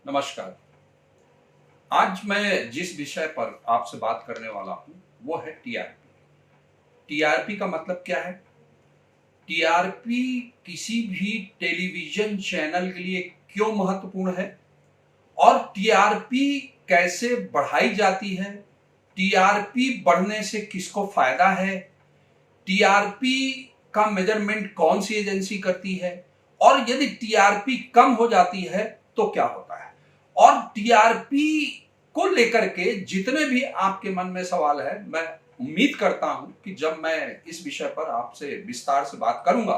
नमस्कार। आज मैं जिस विषय पर आपसे बात करने वाला हूं वो है टीआरपी। टीआरपी का मतलब क्या है? टीआरपी किसी भी टेलीविजन चैनल के लिए क्यों महत्वपूर्ण है और टीआरपी कैसे बढ़ाई जाती है? टीआरपी बढ़ने से किसको फायदा है? टीआरपी का मेजरमेंट कौन सी एजेंसी करती है और यदि टीआरपी कम हो जाती है तो क्या होता है? और टीआरपी को लेकर के जितने भी आपके मन में सवाल है, मैं उम्मीद करता हूं कि जब मैं इस विषय पर आपसे विस्तार से बात करूंगा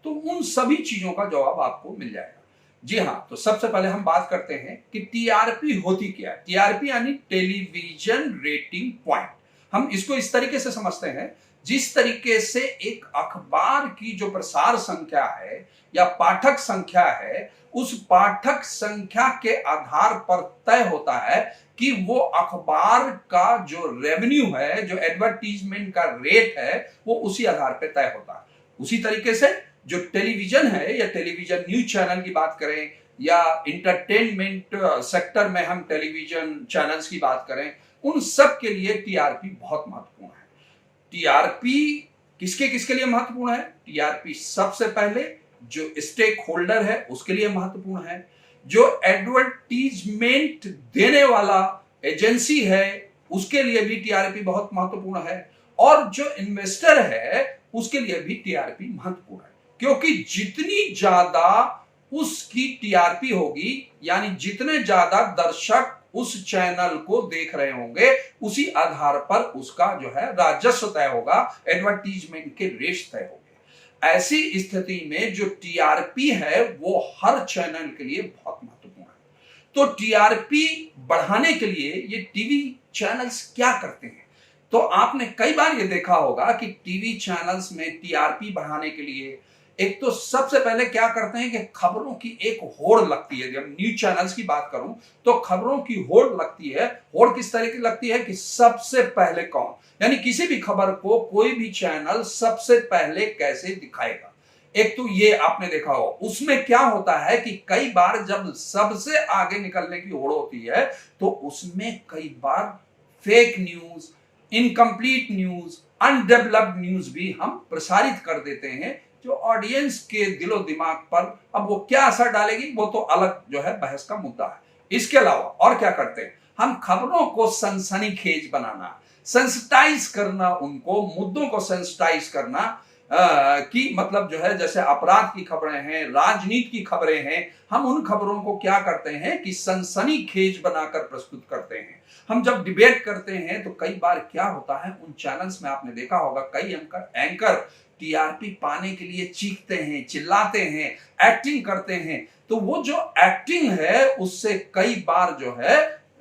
तो उन सभी चीजों का जवाब आपको मिल जाएगा। जी हां, तो सबसे पहले हम बात करते हैं कि टीआरपी होती क्या है। टीआरपी यानी टेलीविजन रेटिंग पॉइंट। हम इसको इस तरीके से समझते हैं, जिस तरीके से एक अखबार की जो प्रसार संख्या है या पाठक संख्या है, उस पाठक संख्या के आधार पर तय होता है कि वो अखबार का जो रेवेन्यू है, जो एडवर्टीजमेंट का रेट है, वो उसी आधार पर तय होता है। उसी तरीके से जो टेलीविजन है या टेलीविजन न्यूज चैनल की बात करें या इंटरटेनमेंट सेक्टर में हम टेलीविजन चैनल्स की बात करें, उन सब के लिए टीआरपी बहुत महत्वपूर्ण है। टीआरपी किसके किसके लिए महत्वपूर्ण है? टीआरपी सबसे पहले जो स्टेक होल्डर है उसके लिए महत्वपूर्ण है, जो एडवर्टीजमेंट देने वाला एजेंसी है उसके लिए भी टीआरपी बहुत महत्वपूर्ण है, और जो इन्वेस्टर है उसके लिए भी टीआरपी महत्वपूर्ण है। क्योंकि जितनी ज्यादा उसकी टीआरपी होगी, यानी जितने ज्यादा दर्शक उस चैनल को देख रहे होंगे, उसी आधार पर उसका जो है राजस्व तय होगा, एडवर्टीजमेंट के रेट तय होंगे। ऐसी स्थिति में जो टीआरपी है वो हर चैनल के लिए बहुत महत्वपूर्ण है। तो टीआरपी बढ़ाने के लिए ये टीवी चैनल्स क्या करते हैं? तो आपने कई बार ये देखा होगा कि टीवी चैनल्स में टीआरपी बढ़ाने के लिए एक तो सबसे पहले क्या करते हैं कि खबरों की एक होड़ लगती है। जब न्यूज चैनल्स की बात करूं तो खबरों की होड़ लगती है। होड़ किस तरह की लगती है कि सबसे पहले कौन, यानी किसी भी खबर को कोई भी चैनल सबसे पहले कैसे दिखाएगा। एक तो ये आपने देखा हो, उसमें क्या होता है कि कई बार जब सबसे आगे निकलने की होड़ होती है तो उसमें कई बार fake news, incomplete news, undeveloped news भी हम प्रसारित कर देते हैं, जो ऑडियंस के दिलो दिमाग पर अब वो क्या असर डालेगी वो तो अलग जो है बहस का मुद्दा है। इसके अलावा और क्या करते हैं, हम खबरों को सनसनीखेज बनाना, सेंसिटाइज करना, उनको मुद्दों को सेंसिटाइज करना कि मतलब जो है जैसे अपराध की खबरें हैं, राजनीति की खबरें हैं, हम उन खबरों को क्या करते हैं कि सनसनीखेज बनाकर प्रस्तुत करते हैं। हम जब डिबेट करते हैं तो कई बार क्या होता है, उन चैनल्स में आपने देखा होगा कई एंकर टीआरपी पाने के लिए चीखते हैं, चिल्लाते हैं, एक्टिंग करते हैं। तो वो जो एक्टिंग है उससे कई बार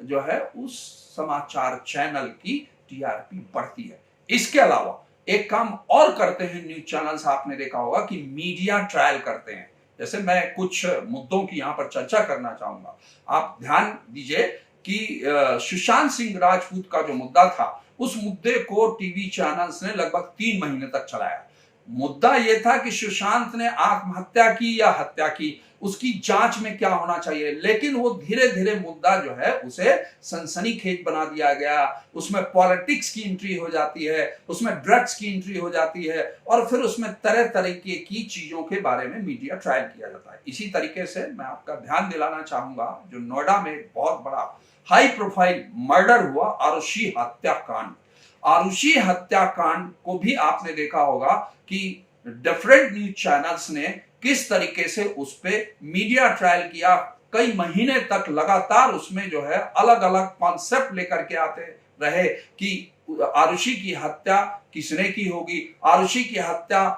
जो है उस समाचार चैनल की टीआरपी बढ़ती है। इसके अलावा एक काम और करते हैं न्यूज चैनल्स, आपने देखा होगा कि मीडिया ट्रायल करते हैं। जैसे मैं कुछ मुद्दों की यहां पर चर्चा करना चाहूंगा। आप ध्यान दीजिए कि सुशांत सिंह राजपूत का जो मुद्दा था, उस मुद्दे को टीवी चैनल्स ने लगभग 3 महीने तक चलाया। मुद्दा यह था कि सुशांत ने आत्महत्या की या हत्या की, उसकी जांच में क्या होना चाहिए, लेकिन वो धीरे धीरे मुद्दा जो है उसे सनसनीखेज बना दिया गया। उसमें पॉलिटिक्स की एंट्री हो जाती है, उसमें ड्रग्स की एंट्री हो जाती है, और फिर उसमें तरह तरीके की चीजों के बारे में मीडिया ट्रायल किया जाता है। इसी तरीके से मैं आपका ध्यान दिलाना चाहूंगा, जो नोएडा में एक बहुत बड़ा हाई प्रोफाइल मर्डर हुआ, आरुषि हत्याकांड। आरुषि हत्याकांड को भी आपने देखा होगा कि डिफरेंट न्यूज चैनल्स ने किस तरीके से उस पे मीडिया ट्रायल किया। कई महीने तक लगातार उसमें जो है अलग अलग कॉन्सेप्ट लेकर के आते रहे कि आरुषि की हत्या किसने की होगी, आरुषि की हत्या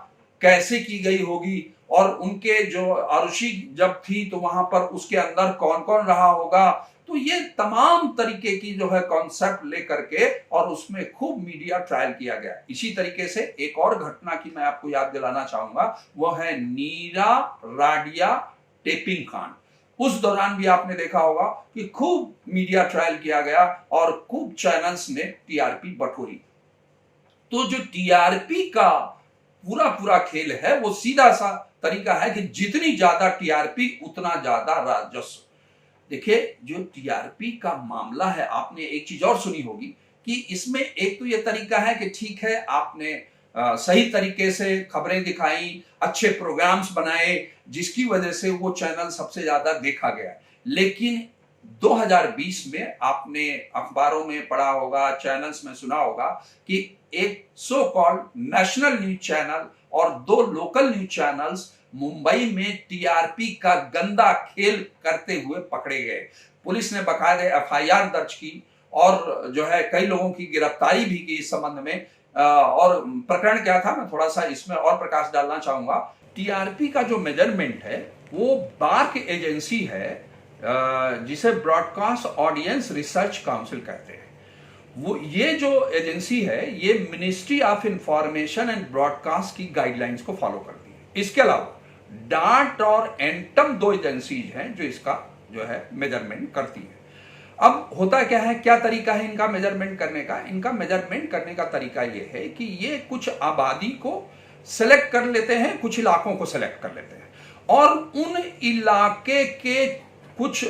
कैसे की गई होगी, और उनके जो आरुषि जब थी तो वहां पर उसके अंदर कौन कौन रहा होगा। तो ये तमाम तरीके की जो है कॉन्सेप्ट लेकर के और उसमें खूब मीडिया ट्रायल किया गया। इसी तरीके से एक और घटना की मैं आपको याद दिलाना चाहूंगा, वो है नीरा राडिया टेपिंग कांड। उस दौरान भी आपने देखा होगा कि खूब मीडिया ट्रायल किया गया और खूब चैनल्स ने टीआरपी बटोरी। तो जो टीआरपी का पूरा पूरा खेल है वो सीधा सा तरीका है कि जितनी ज्यादा टीआरपी उतना ज्यादा राजस्व। देखिए, जो टीआरपी का मामला है, आपने एक चीज और सुनी होगी कि इसमें एक तो ये तरीका है कि ठीक है, आपने सही तरीके से खबरें दिखाई, अच्छे प्रोग्राम्स बनाए, जिसकी वजह से वो चैनल सबसे ज्यादा देखा गया। लेकिन 2020 में आपने अखबारों में पढ़ा होगा, चैनल्स में सुना होगा कि एक so called national news channel और 2 लोकल न्यूज चैनल्स मुंबई में टीआरपी का गंदा खेल करते हुए पकड़े गए। पुलिस ने बाकायदे एफआईआर दर्ज की और जो है कई लोगों की गिरफ्तारी भी की इस संबंध में। और प्रकरण क्या था, मैं थोड़ा सा इसमें और प्रकाश डालना चाहूंगा। टीआरपी का जो मेजरमेंट है वो बार्क एजेंसी है, जिसे ब्रॉडकास्ट ऑडियंस रिसर्च काउंसिल कहते हैं। वो ये जो एजेंसी है ये ministry of information and broadcast की गाइडलाइंस को फॉलो करती है। इसके अलावा डार्ट और एंटम 2 एजेंसीज हैं जो इसका जो है मेजरमेंट करती है। अब होता क्या है, क्या तरीका है इनका मेजरमेंट करने का? इनका मेजरमेंट करने का तरीका ये है कि ये कुछ आबादी को सेलेक्ट कर लेते हैं, कुछ इलाकों को सेलेक्ट कर लेते हैं और उन इलाके के कुछ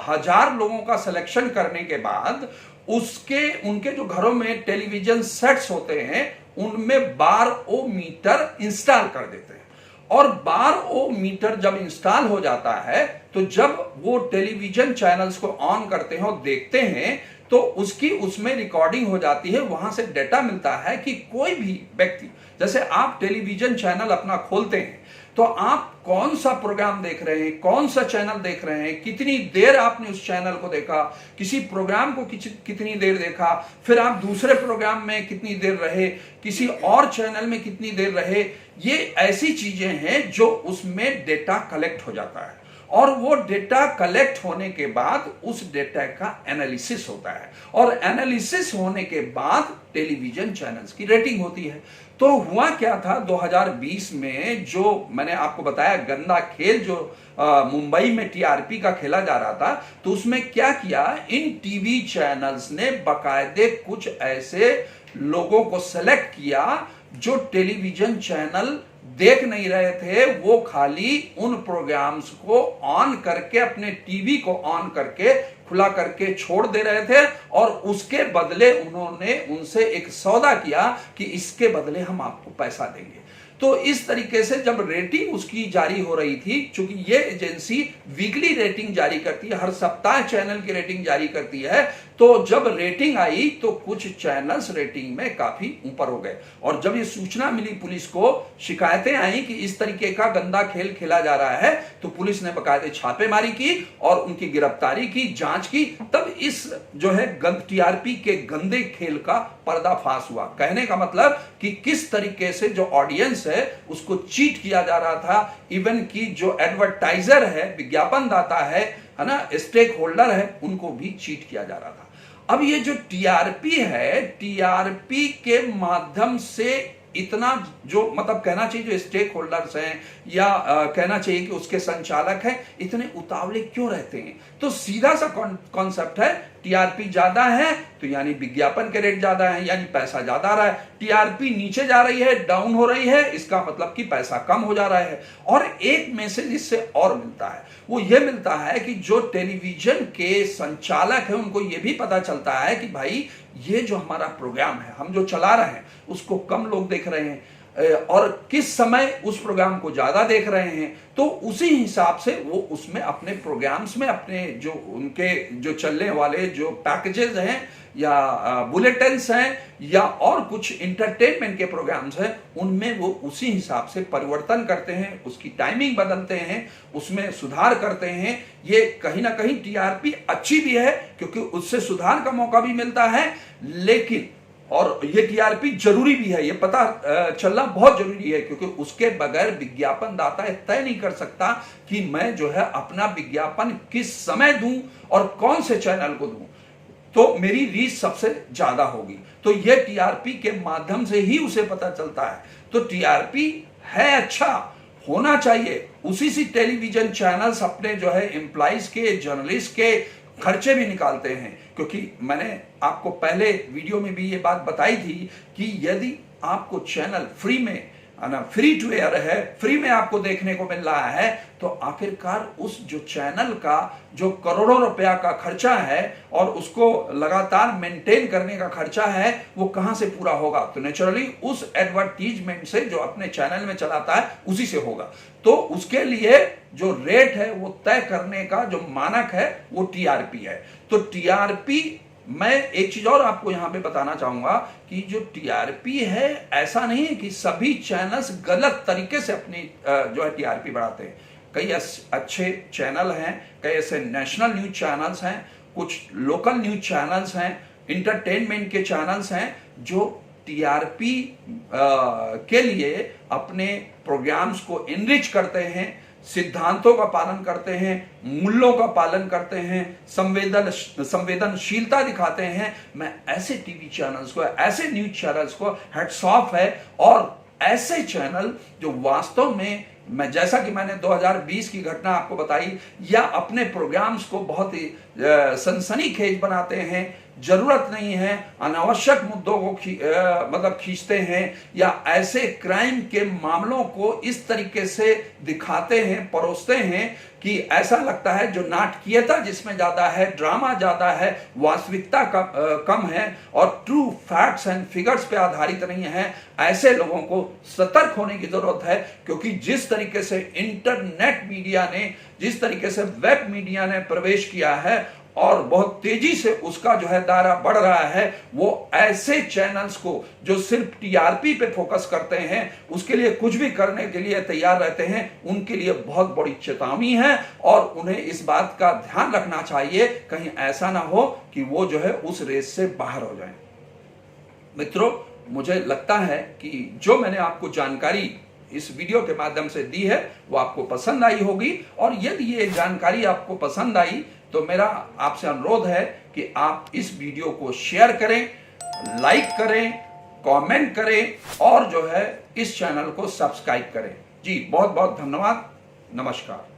हजार लोगों का सिलेक्शन करने के बाद उनके जो घरों में टेलीविजन सेट्स होते हैं उनमें बार ओ मीटर इंस्टॉल कर देते हैं। और बार ओ मीटर जब इंस्टॉल हो जाता है तो जब वो टेलीविजन चैनल्स को ऑन करते हैं और देखते हैं तो उसमें रिकॉर्डिंग हो जाती है। वहां से डेटा मिलता है कि कोई भी व्यक्ति, जैसे आप टेलीविजन चैनल अपना खोलते हैं तो आप कौन सा प्रोग्राम देख रहे हैं, कौन सा चैनल देख रहे हैं, कितनी देर आपने उस चैनल को देखा, किसी प्रोग्राम को कितनी देर देखा, फिर आप दूसरे प्रोग्राम में कितनी देर रहे, किसी और चैनल में कितनी देर रहे, ये ऐसी चीजें हैं जो उसमें डेटा कलेक्ट हो जाता है। और वो डेटा कलेक्ट होने के बाद उस डेटा का एनालिसिस होता है और एनालिसिस होने के बाद टेलीविजन चैनल्स की रेटिंग होती है। तो हुआ क्या था 2020 में, जो मैंने आपको बताया गंदा खेल जो मुंबई में टीआरपी का खेला जा रहा था, तो उसमें क्या किया, इन टीवी चैनल्स ने बाकायदे कुछ ऐसे लोगों को सेलेक्ट किया जो टेलीविजन चैनल देख नहीं रहे थे, वो खाली उन प्रोग्राम्स को ऑन करके, अपने टीवी को ऑन करके खुला करके छोड़ दे रहे थे और उसके बदले उन्होंने उनसे एक सौदा किया कि इसके बदले हम आपको पैसा देंगे। तो इस तरीके से जब रेटिंग उसकी जारी हो रही थी, चूंकि ये एजेंसी वीकली रेटिंग जारी करती है, हर सप्ताह चैनल की रेटिंग जारी करती है, तो जब रेटिंग आई तो कुछ चैनल्स रेटिंग में काफी ऊपर हो गए। और जब ये सूचना मिली पुलिस को, शिकायतें आई कि इस तरीके का गंदा खेल खेला जा रहा है, तो पुलिस ने बाकायदे छापेमारी की और उनकी गिरफ्तारी की, जांच की। तब इस जो है टीआरपी के गंदे खेल का पर्दाफाश हुआ। कहने का मतलब कि किस तरीके से जो ऑडियंस है उसको चीट किया जा रहा था, इवन की जो एडवर्टाइजर है, विज्ञापन दाता है ना, स्टेक होल्डर है, उनको भी चीट किया जा रहा था। अब ये जो टीआरपी है, टीआरपी के माध्यम से इतना जो मतलब कहना चाहिए जो स्टेक होल्डर्स हैं या कहना चाहिए कि उसके संचालक हैं, इतने उतावले क्यों रहते हैं? तो सीधा सा कॉन्सेप्ट है, टीआरपी ज्यादा है तो यानी विज्ञापन के रेट ज्यादा है, यानी पैसा ज्यादा आ रहा है। टीआरपी नीचे जा रही है, डाउन हो रही है, इसका मतलब कि पैसा कम हो जा रहा है। और एक मैसेज इससे और मिलता है, वो ये मिलता है कि जो टेलीविजन के संचालक है उनको ये भी पता चलता है कि भाई ये जो हमारा प्रोग्राम है, हम जो चला रहे हैं उसको कम लोग देख रहे हैं और किस समय उस प्रोग्राम को ज्यादा देख रहे हैं, तो उसी हिसाब से वो उसमें अपने प्रोग्राम्स में अपने जो उनके जो चलने वाले जो पैकेजेस हैं या बुलेटिन्स हैं या और कुछ इंटरटेनमेंट के प्रोग्राम्स हैं, उनमें वो उसी हिसाब से परिवर्तन करते हैं, उसकी टाइमिंग बदलते हैं, उसमें सुधार करते हैं। ये कहीं ना कहीं टीआरपी अच्छी भी है क्योंकि उससे सुधार का मौका भी मिलता है, लेकिन और ये टीआरपी जरूरी भी है, ये पता चलना बहुत जरूरी है क्योंकि उसके बगैर विज्ञापन दाता तय नहीं कर सकता कि मैं जो है अपना विज्ञापन किस समय दूं और कौन से चैनल को दूं तो मेरी रीच सबसे ज्यादा होगी। तो ये टीआरपी के माध्यम से ही उसे पता चलता है। तो टीआरपी है अच्छा, होना चाहिए। उसी से टेलीविजन चैनल्स अपने जो है एम्प्लॉइज के, जर्नलिस्ट के खर्चे भी निकालते हैं, क्योंकि मैंने आपको पहले वीडियो में भी ये बात बताई थी कि यदि आपको चैनल फ्री में ना फ्री टू एयर है, फ्री में आपको देखने को मिल रहा है, तो आखिरकार उस जो चैनल का जो करोड़ों रुपया का खर्चा है और उसको लगातार मेंटेन करने का खर्चा है, वो कहां से पूरा होगा? तो नेचुरली उस एडवर्टीजमेंट से जो अपने चैनल में चलाता है उसी से होगा। तो उसके लिए जो रेट है वो तय करने का जो मानक है वो टीआरपी है। तो टीआरपी, मैं एक चीज और आपको यहां पे बताना चाहूंगा कि जो टीआरपी है, ऐसा नहीं है कि सभी चैनल्स गलत तरीके से अपनी जो है टीआरपी बढ़ाते हैं। कई अच्छे चैनल हैं, कई ऐसे नेशनल न्यूज चैनल्स हैं, कुछ लोकल न्यूज चैनल्स हैं, इंटरटेनमेंट के चैनल्स हैं जो टीआरपी के लिए अपने प्रोग्राम्स को इनरिच करते हैं, सिद्धांतों का पालन करते हैं, मूल्यों का पालन करते हैं, संवेदनशीलता दिखाते हैं। मैं ऐसे टीवी चैनल्स को, ऐसे न्यूज चैनल्स को हैट्स ऑफ है। और ऐसे चैनल जो वास्तव में, मैं जैसा कि मैंने 2020 की घटना आपको बताई, या अपने प्रोग्राम्स को बहुत ही सनसनीखेज बनाते हैं, जरूरत नहीं है, अनावश्यक मुद्दों को मतलब खींचते हैं, या ऐसे क्राइम के मामलों को इस तरीके से दिखाते हैं, परोसते हैं कि ऐसा लगता है जो नाटकीयता जिसमें ज्यादा है, ड्रामा ज्यादा है, वास्तविकता कम है और ट्रू फैक्ट्स एंड फिगर्स पे आधारित नहीं है। ऐसे लोगों को सतर्क होने की जरूरत है, क्योंकि जिस तरीके से इंटरनेट मीडिया ने, जिस तरीके से वेब मीडिया ने प्रवेश किया है और बहुत तेजी से उसका जो है दायरा बढ़ रहा है, वो ऐसे चैनल्स को जो सिर्फ टीआरपी पे फोकस करते हैं, उसके लिए कुछ भी करने के लिए तैयार रहते हैं, उनके लिए बहुत बड़ी चेतावनी है। और उन्हें इस बात का ध्यान रखना चाहिए कहीं ऐसा ना हो कि वो जो है उस रेस से बाहर हो जाए। मित्रों, मुझे लगता है कि जो मैंने आपको जानकारी इस वीडियो के माध्यम से दी है वो आपको पसंद आई होगी। और यदि ये जानकारी आपको पसंद आई तो मेरा आपसे अनुरोध है कि आप इस वीडियो को शेयर करें, लाइक करें, कमेंट करें और जो है इस चैनल को सब्सक्राइब करें। जी बहुत बहुत धन्यवाद। नमस्कार।